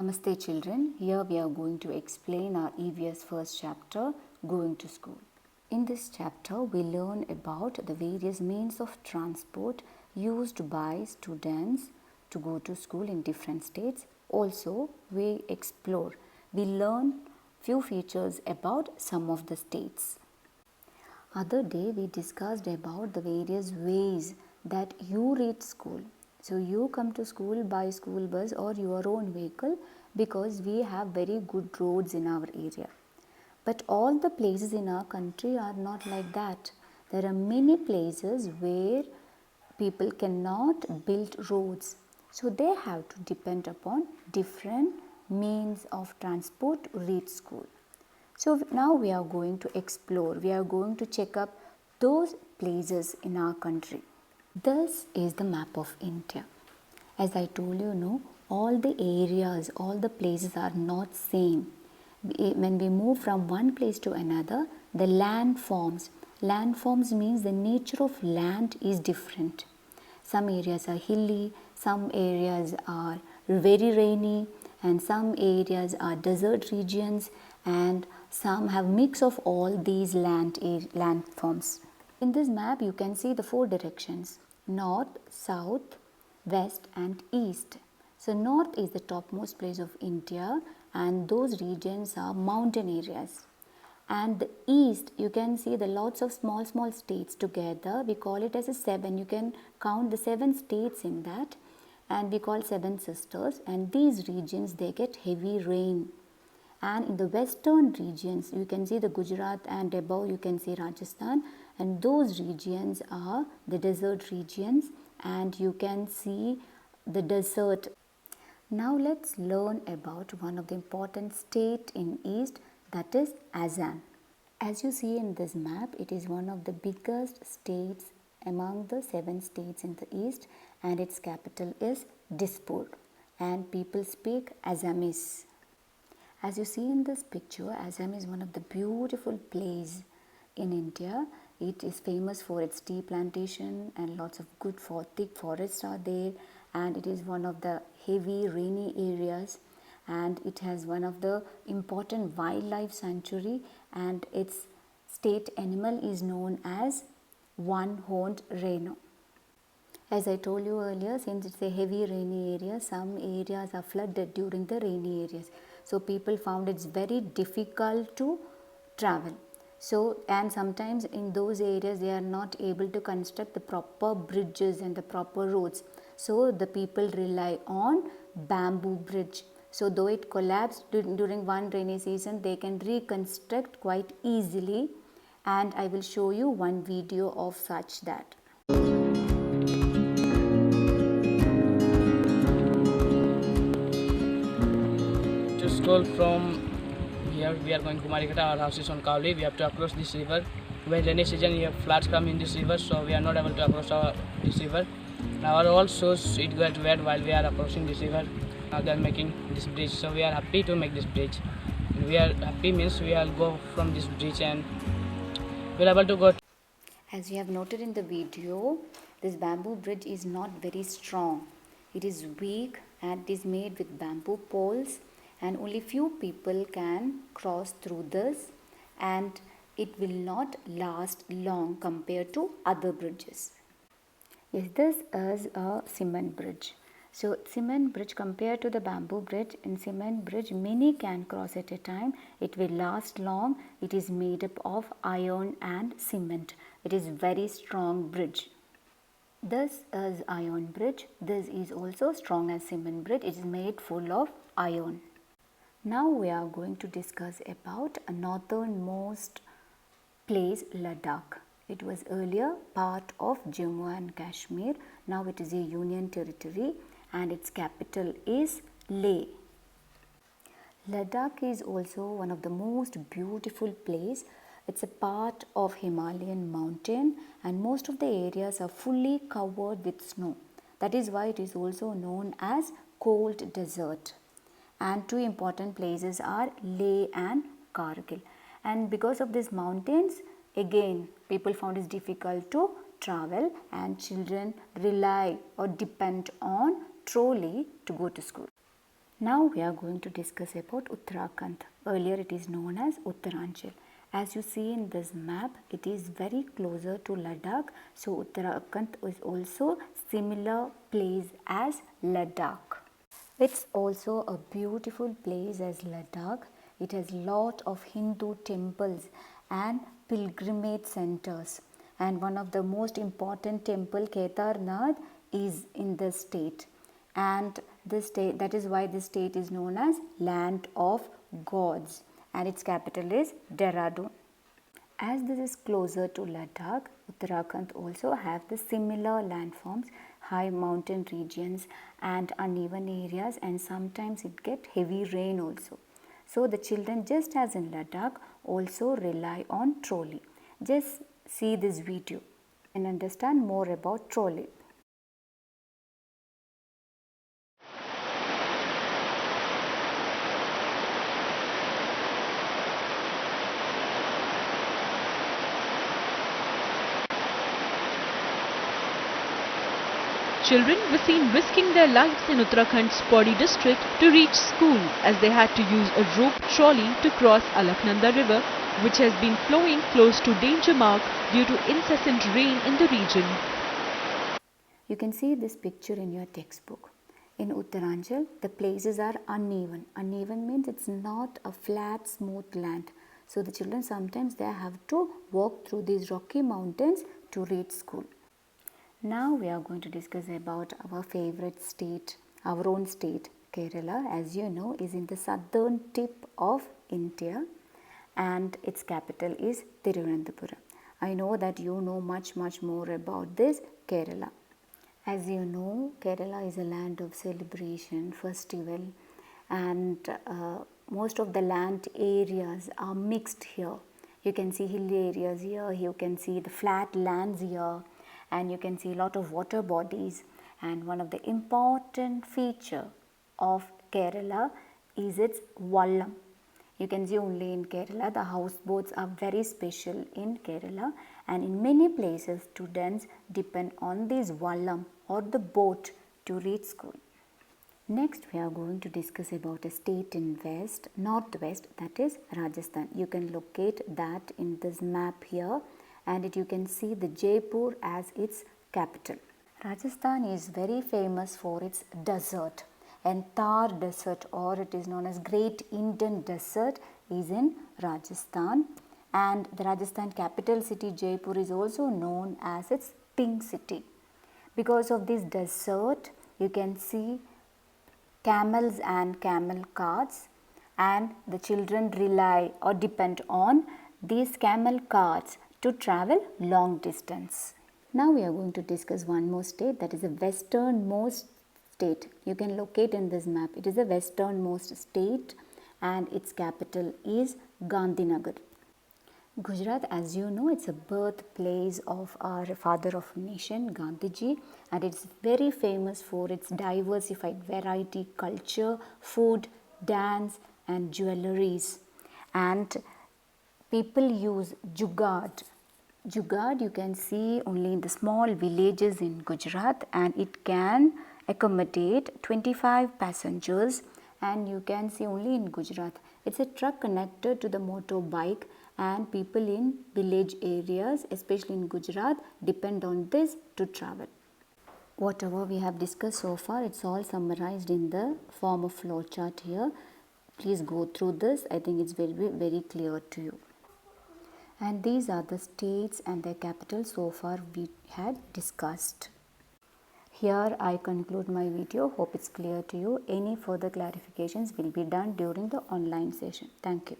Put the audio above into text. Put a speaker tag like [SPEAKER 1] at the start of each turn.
[SPEAKER 1] Namaste children, here we are going to explain our EVS first chapter, Going to School. In this chapter, we learn about the various means of transport used by students to go to school in different states. Also, we learn few features about some of the states. Other day, we discussed about the various ways that you reach school. So, you come to school by school bus or your own vehicle because we have very good roads in our area. But all the places in our country are not like that. There are many places where people cannot build roads. So, they have to depend upon different means of transport to reach school. So, now we are going to explore, we are going to check up those places in our country. This is the map of India. As I told you, all the areas, all the places are not same. When we move from one place to another, the land forms. Land forms means the nature of land is different. Some areas are hilly, some areas are very rainy, and some areas are desert regions, and some have mix of all these land forms. In this map, you can see the 4 directions: north, south, west and east. So, north is the topmost place of India and those regions are mountain areas. And the east, you can see the lots of small states together. We call it as a 7. You can count the 7 states in that and we call 7 sisters, and these regions they get heavy rain. And in the western regions, you can see the Gujarat and above you can see Rajasthan, and those regions are the desert regions and you can see the desert. Now let's learn about one of the important state in east, that is Assam. As you see in this map, it is one of the biggest states among the 7 states in the east, and its capital is Dispur, and people speak Assamese. As you see in this picture, Assam is one of the beautiful places in India. It is famous for its tea plantation and lots of good thick forests are there, and it is one of the heavy rainy areas, and it has one of the important wildlife sanctuary, and its state animal is known as one-horned rhino. As I told you earlier, since it's a heavy rainy area, some areas are flooded during the rainy areas. So, people found it's very difficult to travel. So, and sometimes in those areas they are not able to construct the proper bridges and the proper roads. So, the people rely on bamboo bridge. So, though it collapsed during one rainy season, they can reconstruct quite easily, and I will show you one video of such that.
[SPEAKER 2] To school from here, we are going to Marikata. Our house is on Kauli. We have to cross this river. When rainy season, here floods come in this river, so we are not able to cross this river. Now our all shoes it got wet while we are crossing this river. Now they are making this bridge, so we are happy to make this bridge. And we are happy means we will go from this bridge and we are able to go.
[SPEAKER 1] As you have noted in the video, this bamboo bridge is not very strong. It is weak and it is made with bamboo poles, and only few people can cross through this, and it will not last long compared to other bridges. Yes, this is a cement bridge. So, cement bridge compared to the bamboo bridge, in cement bridge many can cross at a time. It will last long. It is made up of iron and cement. It is very strong bridge. This is iron bridge. This is also strong as cement bridge. It is made full of iron. Now we are going to discuss about a northernmost place, Ladakh. It was earlier part of Jammu and Kashmir. Now it is a union territory and its capital is Leh. Ladakh is also one of the most beautiful place. It's a part of Himalayan mountain and most of the areas are fully covered with snow. That is why it is also known as cold desert. And 2 important places are Leh and Kargil. And because of these mountains, again people found it difficult to travel and children rely or depend on trolley to go to school. Now we are going to discuss about Uttarakhand. Earlier it is known as Uttaranchal. As you see in this map, it is very closer to Ladakh. So Uttarakhand is also similar place as Ladakh. It's also a beautiful place as Ladakh. It has lot of Hindu temples and pilgrimage centers. And one of the most important temple, Kedarnath, is in the state. And this state, that is why this state is known as Land of Gods, and its capital is Dehradun. As this is closer to Ladakh, Uttarakhand also have the similar landforms, high mountain regions and uneven areas, and sometimes it get heavy rain also. So the children, just as in Ladakh, also rely on trolley. Just see this video and understand more about trolley.
[SPEAKER 3] Children were seen risking their lives in Uttarakhand's Pauri district to reach school as they had to use a rope trolley to cross Alaknanda river, which has been flowing close to danger mark due to incessant rain in the region.
[SPEAKER 1] You can see this picture in your textbook. In Uttaranchal, the places are uneven. Uneven means it's not a flat, smooth land. So the children sometimes they have to walk through these rocky mountains to reach school. Now we are going to discuss about our favorite state, our own state, Kerala, as you know, is in the southern tip of India and its capital is Thiruvananthapuram. I know that you know much more about this Kerala. As you know, Kerala is a land of celebration, festival, and most of the land areas are mixed here. You can see hill areas here, you can see the flat lands here, and you can see a lot of water bodies. And one of the important feature of Kerala is its vallam. You can see only in Kerala the houseboats are very special in Kerala, and in many places students depend on this vallam or the boat to reach school. Next we are going to discuss about a state in northwest, that is Rajasthan. You can locate that in this map here, and you can see the Jaipur as its capital. Rajasthan is very famous for its desert, and Thar desert, or it is known as Great Indian Desert, is in Rajasthan, and the Rajasthan capital city Jaipur is also known as its Pink City. Because of this desert, you can see camels and camel carts, and the children rely or depend on these camel carts to travel long distance. Now we are going to discuss one more state, that is the westernmost state. You can locate in this map. It is the westernmost state and its capital is Gandhinagar. Gujarat, as you know, it's a birthplace of our father of nation, Gandhiji, and it's very famous for its diversified variety, culture, food, dance and jewelries. And people use jugaad. Jugaad you can see only in the small villages in Gujarat, and it can accommodate 25 passengers, and you can see only in Gujarat. It's a truck connected to the motorbike, and people in village areas, especially in Gujarat, depend on this to travel. Whatever we have discussed so far, it's all summarized in the form of flowchart here. Please go through this. I think it's very clear to you. And these are the states and their capitals so far we had discussed. Here I conclude my video. Hope it's clear to you. Any further clarifications will be done during the online session. Thank you.